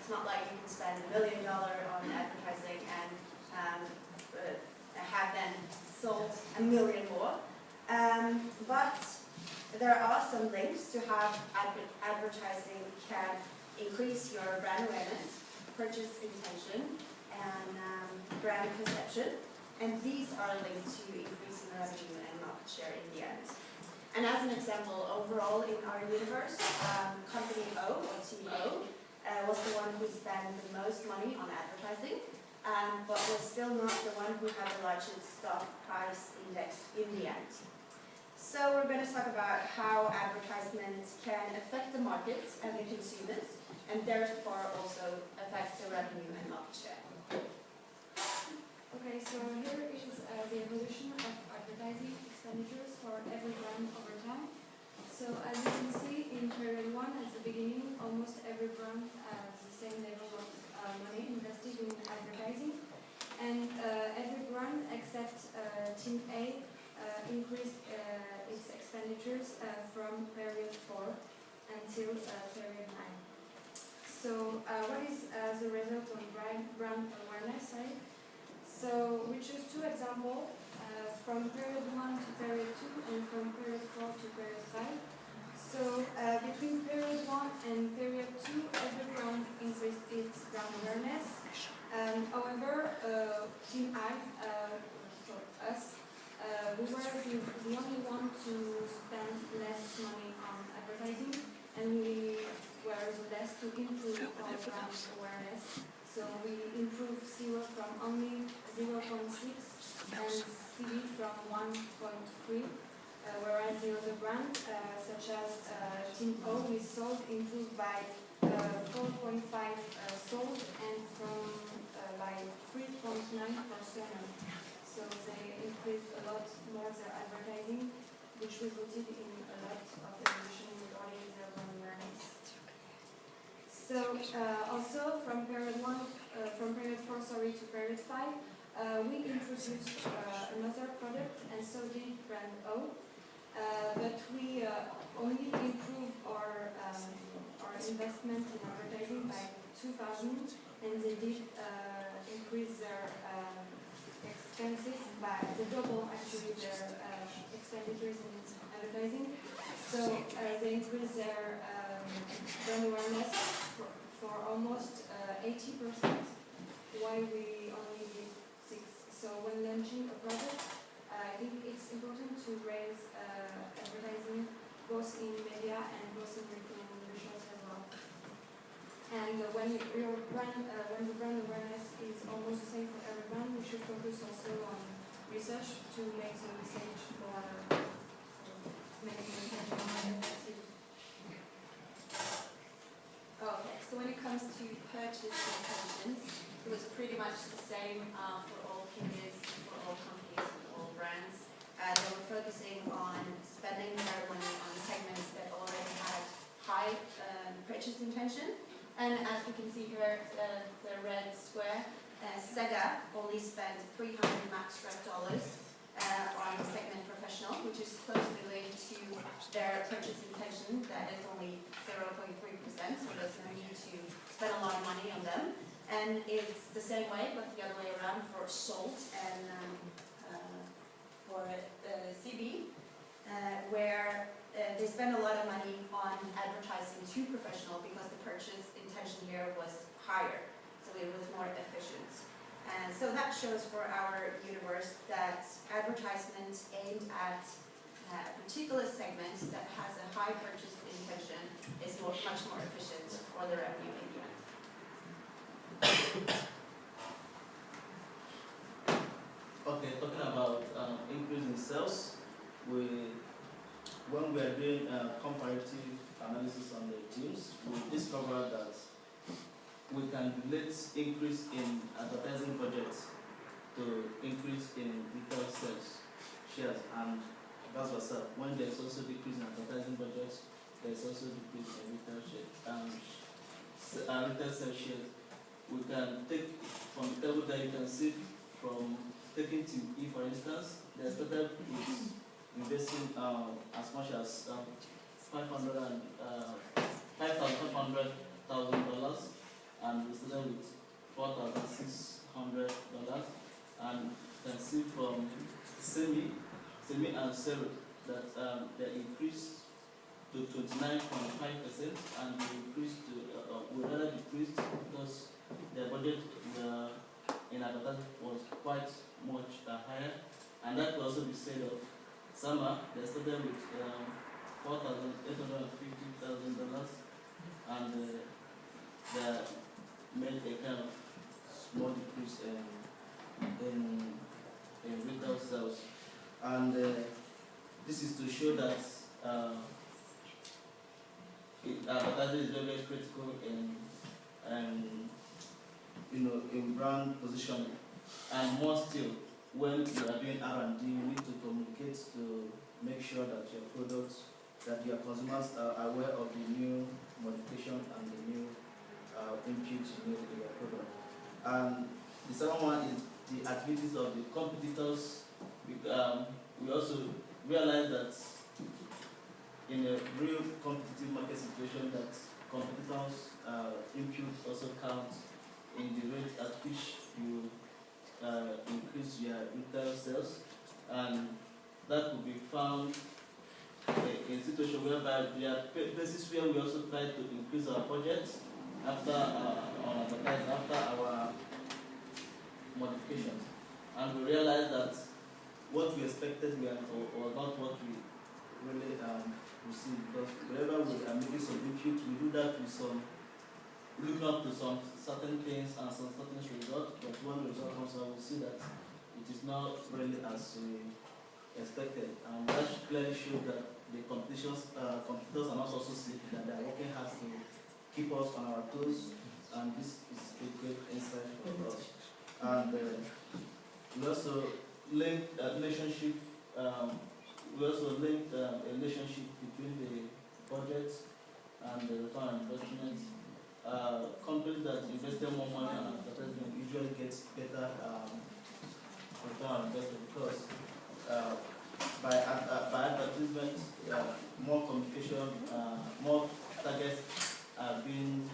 It's not like you can spend $1 million on advertising and have then sold 1 million more. But there are some links to how advertising can increase your brand awareness, purchase intention, and brand perception. And these are linked to increasing revenue and market share in the end. And as an example, overall in our universe, company O, or team O, was the one who spent the most money on advertising, but was still not the one who had the largest stock price index in the end. So we're going to talk about how advertisements can affect the market and the consumers, and therefore also affect the revenue and market share. Okay, so here is the evolution of advertising expenditures for every brand over time. So as you can see, in period 1 at the beginning, almost every brand has the same level of money invested in advertising. And every brand except Team A increased its expenditures from period 4 until period 9. So what is the result on brand awareness side? So we choose two examples from period 1 to period 2 and from period 4 to period 5. So between period 1 and period 2, every brand increased its brand awareness. However, Team I, for us, we were the only one to spend less money on advertising, and we were the less to improve our brand awareness. So we improved zero from only 0.6 and CD from 1.3, whereas the other brand, such as Team O, we sold improved by 4.5 sold and from by 3.9%. So they increased a lot more their advertising, which resulted in a lot of evolution regarding their brand awareness. So also from period 4, to period 5, we introduced another product, and so did brand O. But we only improved our investment in advertising by 2,000, and they did increase their expenses by the double, actually, their expenditures in advertising. So they increased their brand awareness for almost 80%, while we only did 6. So when launching a product, I think it's important to raise advertising both in media and both in visuals as well. And when the brand awareness is almost the same for every brand, we should focus also on research to make the message more effective. Okay, so when it comes to purchase intentions, it was pretty much the same for all periods, for all companies, and all brands. They were focusing on spending their money on segments that already had high purchase intention. And as we can see here, the red square, Sega only spent $300 Markstrat on the segment professional, which is closely linked to their purchase intention that is only 0.3%, so there's no need to spend a lot of money on them. And it's the same way, but the other way around for Salt and for CB, where they spend a lot of money on advertising to professional because the purchase intention here was higher, so it was more efficient. And so that shows for our universe that advertisement aimed at a particular segment that has a high purchase intention is much more efficient for the revenue in the end. Okay, talking about increase in sales, when we are doing comparative analysis on the teams, we discovered that we can relate increase in advertising budgets to increase in retail sales shares, and vice versa. When there's also decrease in advertising budgets, there's also decrease in retail sales shares. We can take from the table that you can see from taking Team E, for instance, they started with investing as much as $500,000, and $600, and you can see from semi and zero that they increased to 29.5%, and they increased to we rather decreased because their budget in advertising was quite much higher, and that could also be said of Sama. They started with $4,850,000, and they made a kind of small decrease in retail sales, and this is to show that advertising is very, very critical in brand positioning, and more still when you are doing R&D, you need to communicate to make sure that your products, that your consumers are aware of the new modification and the new inputs you made in your product. And the second one is the activities of the competitors. We also realize that in a real competitive market situation, that competitors' input also counts in the rate at which you increase your retail sales, and that could be found in a situation whereby there are places where we also try to increase our budget after our modifications, and we realize that what we expected or not what we really receive, because wherever we are making some input, we do that with some looking up to some certain things and some certain results, but when the result comes out, we see that it is not really as we expected, and that clearly shows that the competitors are not also sleeping, that they are working hard to keep us on our toes, and this is a great insight for us. And we also linked a relationship. We also linked a relationship between the budget and the return on investment. Companies that invested more money on advertisement usually get better return on investment, because by advertisement, more communication, more targets are being,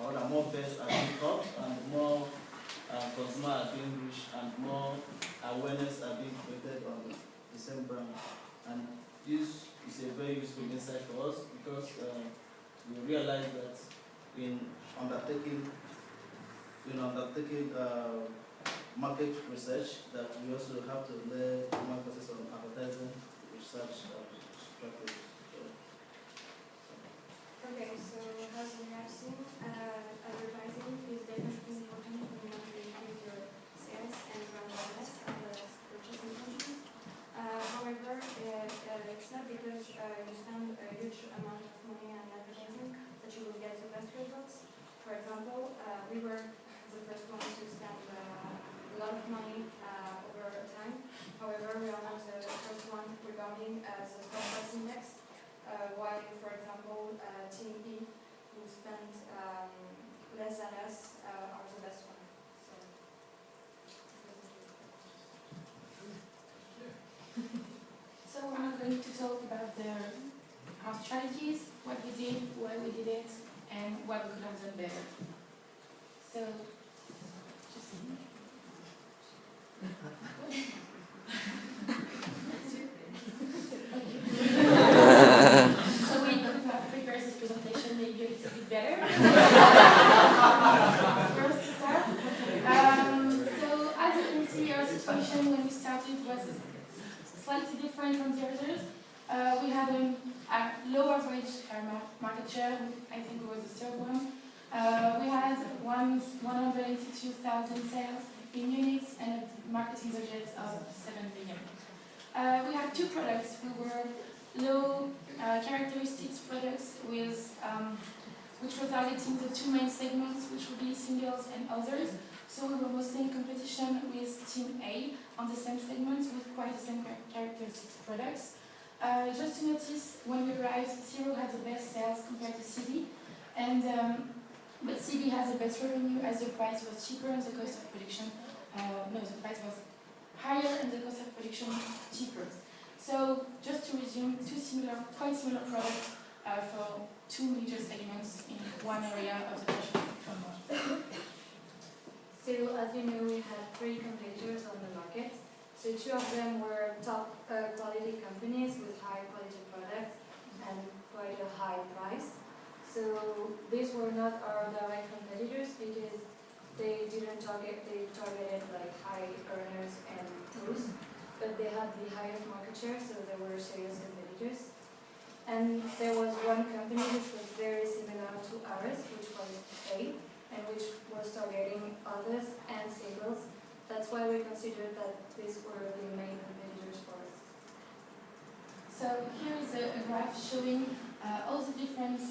or more bets are being caught, and more consumers are being reached, and more awareness are being created on the same brand. And this is a very useful insight for us, because we realize that in undertaking market research, that we also have to learn more process on advertising research strategy. Okay, so as we have seen, advertising is definitely important when you want to increase your sales and brand awareness and purchasing confidence. However, it's not because you spend a huge amount of money on advertising that you will get the best results. For example, we were the first ones to spend a lot of money over time. However, we are not the first one regarding the stock price index. While, for example, Team E, who spent less than us, are the best one. So we're now going to talk about our strategies, what we did, why we did it, and what we could have done better. So, just so we have prepared this presentation maybe a little bit better. First to start. So as you can see, our situation when we started was slightly different from the others. We had a low average market share. I think it was the third one. We had 182,000 sales in units and a marketing budget of 7 billion. We had two products. We were low characteristics products with which were targeting the two main segments, which would be singles and others. So we were mostly in competition with Team A on the same segments with quite the same characteristics products. Just to notice, when we arrived, Zero had the best sales compared to CD, and but CD has the best revenue as the price was cheaper and the cost of production, the price was higher and the cost of production cheaper. So just to resume, quite similar products for two major segments in one area of the fashion. Still, as you know, we had 3 competitors on the market. So 2 of them were top quality companies with high quality products and quite a high price. So these were not our direct competitors because they targeted like high earners and pros, but they had the highest market share, so they were serious competitors. And there was one company which was very similar to ours, which was A, and which was targeting others and singles. That's why we considered that these were the main competitors for us. So here is a graph showing all the different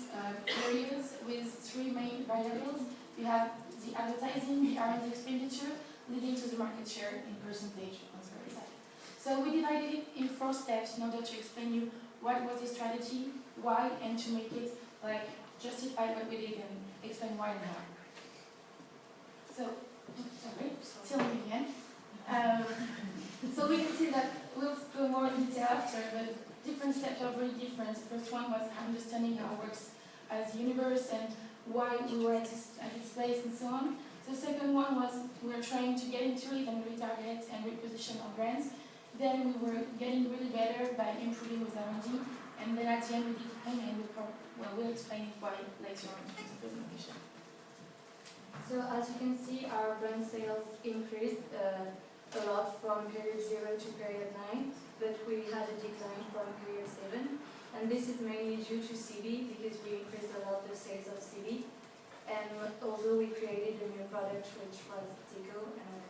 areas with 3 main variables. You have the advertising, the R&D expenditure, leading to the market share in percentage on the very side. So we divided it in 4 steps in order to explain you what was the strategy, why, and to make it like justify what we did and explain why and how. So, sorry, still me again. So we can see that we'll go more in detail after, but different steps are very different. The first one was understanding how it works as a universe and why we were at its place and so on. The second one was we were trying to get into it and retarget and reposition our brands. Then we were getting really better by improving with R&D, and then at the end we declined, and we'll explain it why later on in the presentation. So as you can see, our brand sales increased a lot from period 0 to period 9, but we had a decline from period 7. And this is mainly due to CB, because we increased a lot the sales of CB. And although we created a new product which was Tico, and